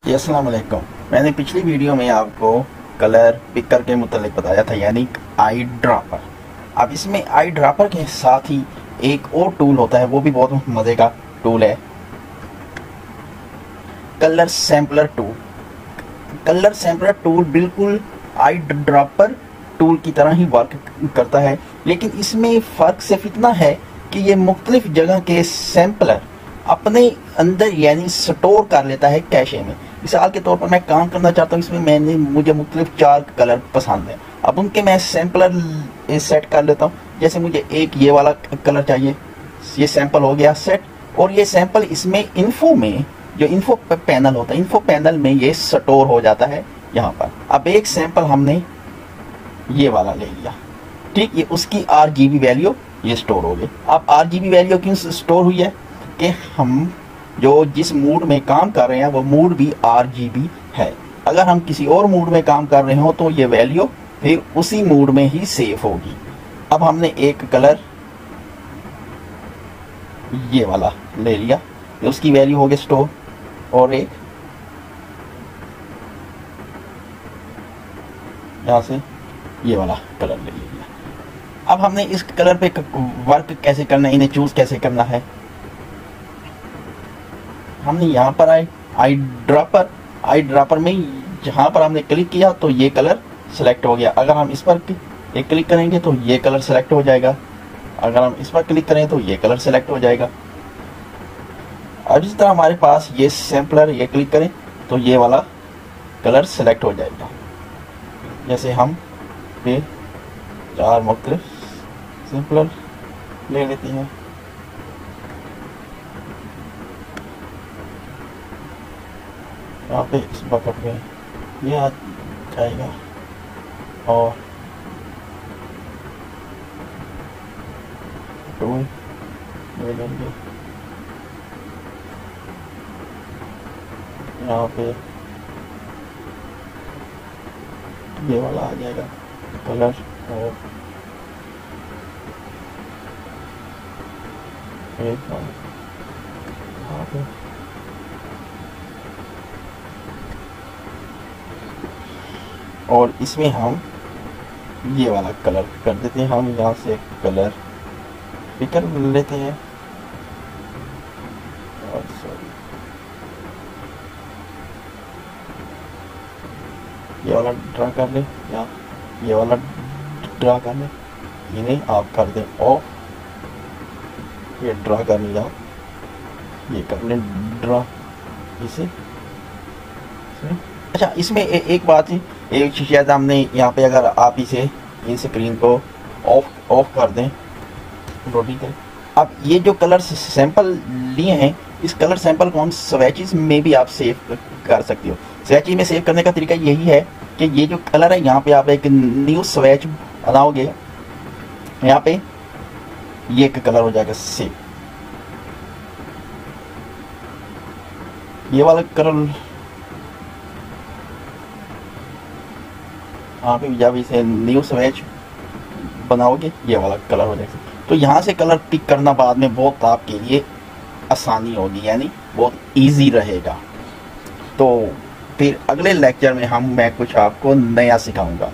अस्सलाम वालेकुम। मैंने पिछली वीडियो में आपको कलर पिकर के मुतालिक बताया था, यानी आई ड्रॉपर। अब इसमें आई ड्रॉपर के साथ ही एक और टूल होता है, वो भी बहुत मज़े का टूल है, colour sampler tool. Colour sampler tool बिल्कुल आई ड्रॉपर टूल की तरह ही वर्क करता है, लेकिन इसमें फ़र्क सिर्फ इतना है कि ये मुख्तलिफ जगह के सैम्पलर अपने अंदर यानी स्टोर कर लेता है कैशे में। मिसाल के तौर पर मैं काम करना चाहता हूँ, इसमें मुझे मुख्तलिफ 4 कलर पसंद है। अब उनके मैं सैम्पलर सेट कर लेता हूँ। जैसे मुझे एक ये वाला कलर चाहिए, ये सैंपल हो गया सेट, और ये सैंपल इसमें इन्फो में, जो इन्फो पैनल होता है, इन्फो पैनल में ये स्टोर हो जाता है यहाँ पर। अब एक सैंपल हमने ये वाला ले लिया, ठीक, ये उसकी RGB वैल्यू ये स्टोर हो गई। अब RGB वैल्यू क्यों स्टोर हुई है कि हम जो जिस मूड में काम कर रहे हैं वो मूड भी RGB है। अगर हम किसी और मूड में काम कर रहे हो तो ये वैल्यू फिर उसी मूड में ही सेव होगी। अब हमने एक कलर ये वाला ले लिया, उसकी वैल्यू हो गई स्टोर, और एक यहाँ से ये वाला कलर ले लिया। अब हमने इस कलर पे वर्क कैसे करना है, इन्हें चूज कैसे करना है। हमने यहाँ पर आए आई ड्रॉपर में जहाँ पर हमने क्लिक किया तो ये कलर सेलेक्ट हो गया। अगर हम इस पर एक क्लिक करेंगे तो ये कलर सेलेक्ट हो जाएगा, अगर हम इस पर क्लिक करें तो ये कलर सेलेक्ट हो जाएगा। और इस तरह हमारे पास ये सैम्पलर, ये क्लिक करें तो ये वाला कलर सेलेक्ट हो जाएगा। जैसे हम पे 4 मुख्तलिफ सैम्पलर ले लेते हैं। यहाँ पे इस बकेट में ये आ जाएगा, और टूल ले लेंगे। यहाँ पे ये वाला आ जाएगा कलर, और एक यहाँ पे और इसमें हम ये वाला कलर कर देते हैं। हम यहाँ से कलर पिकर लेते हैं, और ये वाला ड्रा कर ले, या ये वाला ड्रा कर ले, इन्हें आप कर दें ऑफ, ये ड्रा कर ले, आप ये कर लें ड्रा इसे। अच्छा, इसमें एक बात है, एक शायद हमने यहाँ पे, अगर आप इसे इन स्क्रीन को ऑफ कर दें तो ठीक है। अब ये जो कलर सैंपल लिए हैं, इस कलर सैंपल को हम स्वेचेस में भी आप सेव कर सकते हो। स्वेचेस में सेव करने का तरीका यही है कि ये जो कलर है, यहाँ पे आप एक न्यू स्वेच बनाओगे, यहाँ पे ये एक कलर हो जाएगा सेव। ये वाला कलर आप जब इसे न्यू स्वेच बनाओगे ये वाला कलर हो जाएगा। तो यहाँ से कलर पिक करना बाद में बहुत आपके लिए आसानी होगी, यानी बहुत इजी रहेगा। तो फिर अगले लेक्चर में मैं कुछ आपको नया सिखाऊंगा।